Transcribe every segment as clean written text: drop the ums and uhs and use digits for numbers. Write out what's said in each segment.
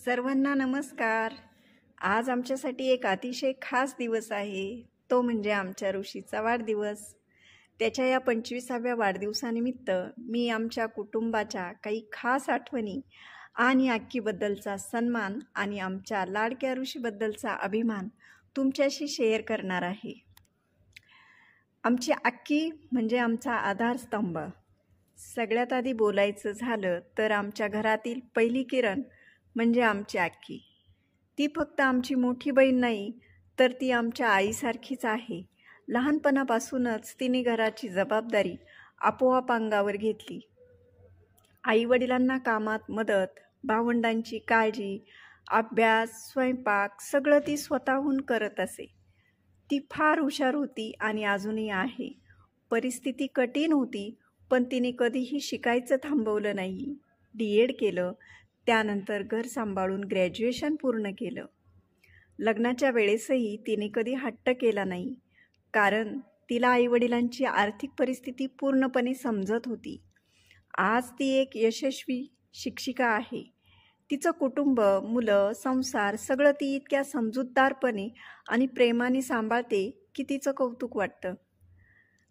सर्वांना नमस्कार। आज आमच्यासाठी एक अतिशय खास दिवस आहे, तो म्हणजे आमच्या ऋषीचा वाढदिवस। त्याच्या या 25व्या वाढदिवसानिमित्त मी आमच्या कुटुंबाच्या काही खास आठवणी आणि अक्कीबद्दलचा सन्मान आणि आमच्या लाडक्या ऋषीबद्दलचा अभिमान तुमच्याशी शेअर करणार आहे। आमची अक्की म्हणजे आमचा आधारस्तंभ। सगळ्यात आधी बोलायचं झालं तर आमच्या घरातील पहिली किरण म्हणजे आमची अक्की। ती फक्त आमची मोठी बहीण नाही, तर ती आमच्या आईसारखीच आहे। लहानपणापासूनच तिने घराची जबाबदारी आपोआप अंगावर घेतली। आईवडिलांना कामात मदत, भावंडांची काळजी, अभ्यास, स्वयंपाक सगळं ती स्वतःहून करत असे। ती फार हुशार होती आणि अजूनही आहे। परिस्थिती कठीण होती, पण तिने कधीही शिकायचं थांबवलं नाही। DED केलं, त्यानंतर घर सांभाळून ग्रॅज्युएशन पूर्ण केलं। लग्नाच्या वेळेसही तिने कधी हट्ट केला नाही, कारण तिला आईवडिलांची आर्थिक परिस्थिती पूर्णपणे समजत होती। आज ती एक यशस्वी शिक्षिका आहे। तिचं कुटुंब, मुलं, संसार सगळं ती इतक्या समजूतदारपणे आणि प्रेमाने सांभाळते की तिचं कौतुक वाटतं।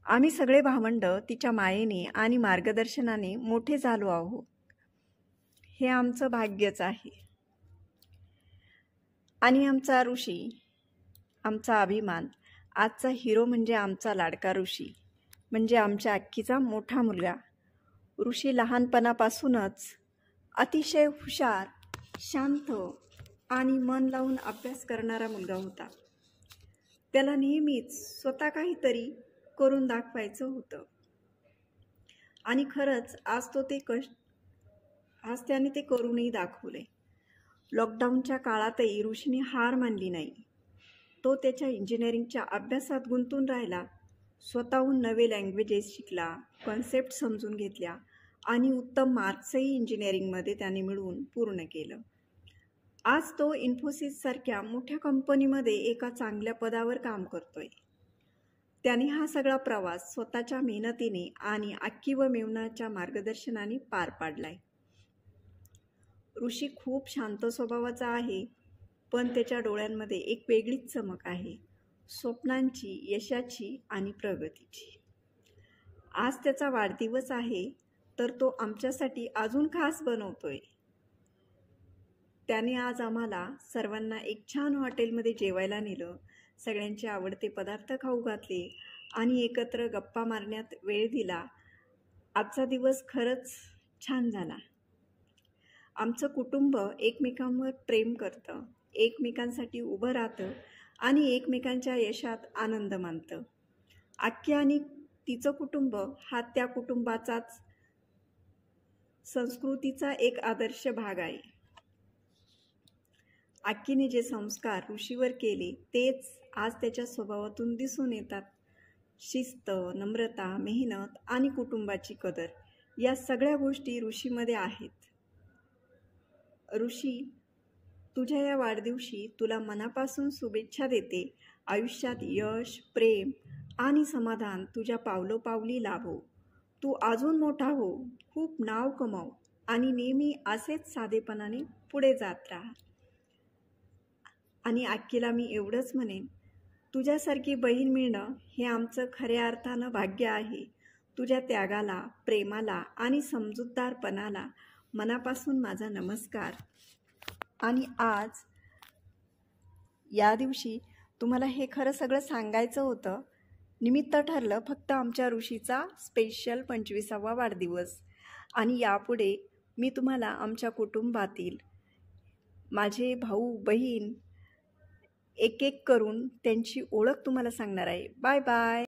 आम्ही सगळे भावंड तिच्या मायेने आणि मार्गदर्शनाने मोठे झालो आहोत। हे आमचं भाग्यच आहे। आणि आमचा ऋषी, आमचा अभिमान, आजचा हिरो म्हणजे आमचा लाडका ऋषी, म्हणजे आमच्या अक्कीचा मोठा मुलगा। ऋषी लहानपणापासूनच अतिशय हुशार, शांत आणि मन लावून अभ्यास करणारा मुलगा होता। त्याला नेहमीच स्वतः काहीतरी करून दाखवायचं होतं। आणि खरंच आज त्याने ते करूनही दाखवले। लॉकडाऊनच्या काळातही ऋषीने हार मानली नाही। तो त्याच्या इंजिनिअरिंगच्या अभ्यासात गुंतून राहिला। स्वतःहून नवे लँग्वेजेस शिकला, कॉन्सेप्ट समजून घेतल्या आणि उत्तम मार्क्सही इंजिनिअरिंगमध्ये त्याने मिळवून पूर्ण केलं। आज तो इन्फोसिससारख्या मोठ्या कंपनीमध्ये एका चांगल्या पदावर काम करतोय। त्याने हा सगळा प्रवास स्वतःच्या मेहनतीने आणि अक्की व मेवनाच्या मार्गदर्शनाने पार पाडलाय। ऋषी खूप शांत स्वभावाचा आहे, पण त्याच्या डोळ्यांमध्ये एक वेगळीच चमक आहे, स्वप्नांची, यशाची आणि प्रगतीची। आज त्याचा वाढदिवस आहे, तर तो आमच्यासाठी अजून खास बनवतोय। त्याने आज आम्हाला सर्वांना एक छान हॉटेलमध्ये जेवायला नेलं, सगळ्यांचे आवडते पदार्थ खाऊ घातले आणि एकत्र गप्पा मारण्यात वेळ दिला। आजचा दिवस खरंच छान झाला। आमचं कुटुंब एकमेकांवर प्रेम करतं, एकमेकांसाठी उभं राहतं आणि एकमेकांच्या यशात आनंद मानतं। अक्की आणि तिचं कुटुंब हा त्या कुटुंबाचाच संस्कृतीचा एक आदर्श भाग आहे। अक्कीने जे संस्कार ऋषीवर केले तेच आज त्याच्या स्वभावातून दिसून येतात। शिस्त, नम्रता, मेहनत आणि कुटुंबाची कदर या सगळ्या गोष्टी ऋषीमध्ये आहेत। ऋषी, तुझ्या या वाढदिवशी तुला मनापासून शुभेच्छा देते। आयुष्यात यश, प्रेम आणि समाधान तुझ्या पावलोपावली लाभो। तू अजून मोठा हो, खूप नाव कमाव आणि नेहमी असेच साधेपणाने पुढे जात राहा। आणि अक्कीला मी एवढंच म्हणेन, तुझ्यासारखी बहीण मिळणं हे आमचं खऱ्या अर्थानं भाग्य आहे। तुझ्या त्यागाला, प्रेमाला आणि समजूतदारपणाला मनापासून माझा नमस्कार। आणि आज या दिवशी तुम्हाला हे खरं सगळं सांगायचं होतं। निमित्त ठरलं फक्त आमच्या ऋषीचा स्पेशल 25वा वाढदिवस। आणि यापुढे मी तुम्हाला आमच्या कुटुंबातील माझे भाऊ बहीण एक एक करून त्यांची ओळख तुम्हाला सांगणार आहे। Bye bye.